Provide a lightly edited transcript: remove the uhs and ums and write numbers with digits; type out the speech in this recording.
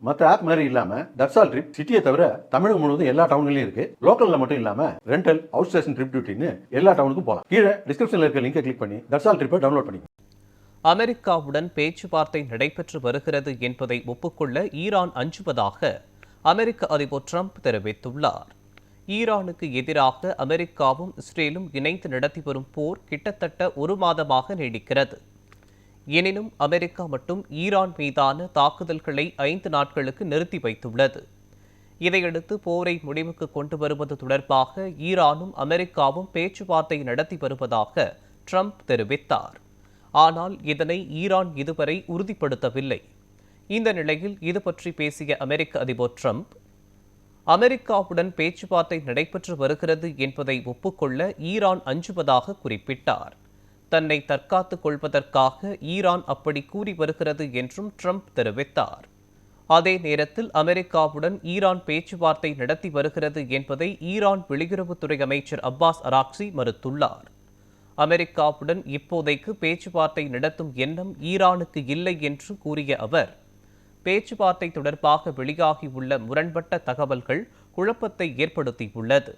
மற்ற ஆப் மாதிரி இல்லாம தட்சால் ட்ரிப் சிட்டியை தவிர தமிழகம் முழுவதும் எல்லா டவுன்லயும் இருக்கு. லோக்கல்ல மட்டும் இல்லாம ரெண்டல், அவுட் ஸ்டேஷன் ட்ரிப் டியூட்டின்னு எல்லா டவுனுக்கும் போகலாம். கீழே டிஸ்கிரிப்ஷன்ல இருக்க லிங்கை கிளிக் பண்ணி தட்சால் ட்ரிப்பை டவுன்லோட் பண்ணி. அமெரிக்காவுடன் பேச்சுவார்த்தை நடைபெற்று வருகிறது என்பதை ஒப்புக்கொள்ள ஈரான் அஞ்சுவதாக அமெரிக்க அதிபர் ட்ரம்ப் தெரிவித்துள்ளார். ஈரானுக்கு எதிராக அமெரிக்காவும் இஸ்ரேலும் இணைந்து நடத்தி வரும் போர் கிட்டத்தட்ட ஒரு மாதமாக நீடிக்கிறது. எனினும் அமெரிக்கா மட்டும் ஈரான் மீதான தாக்குதல்களை 5 நாட்களுக்கு நிறுத்தி வைத்துள்ளது. இதையடுத்து போரை முடிவுக்கு கொண்டு வருவது தொடர்பாக ஈரானும் அமெரிக்காவும் பேச்சுவார்த்தை நடத்தி வருவதாக ட்ரம்ப் தெரிவித்தார். ஆனால் இதனை ஈரான் இதுவரை உறுதிப்படுத்தவில்லை. இந்த நிலையில் இது பற்றி பேசிய அமெரிக்க அதிபர் ட்ரம்ப், அமெரிக்காவுடன் பேச்சுவார்த்தை நடைபெற்று வருகிறது என்பதை ஒப்புக்கொள்ள ஈரான் அஞ்சுவதாக குறிப்பிட்டார். தன்னை தற்காத்துக் கொள்வதற்காக ஈரான் அப்படி கூறி வருகிறது என்றும் ட்ரம்ப் தெரிவித்தார். அதே நேரத்தில் அமெரிக்காவுடன் ஈரான் பேச்சுவார்த்தை நடத்தி வருகிறது என்பதை ஈரான் வெளியுறவுத்துறை அமைச்சர் அப்பாஸ் அராக்சி மறுத்துள்ளார். அமெரிக்காவுடன் இப்போதைக்கு பேச்சுவார்த்தை நடத்தும் எண்ணம் ஈரானுக்கு இல்லை என்று கூறிய அவர், பேச்சுவார்த்தை தொடர்பாக வெளியாகியுள்ள முரண்பட்ட தகவல்கள் குழப்பத்தை ஏற்படுத்தியுள்ளது.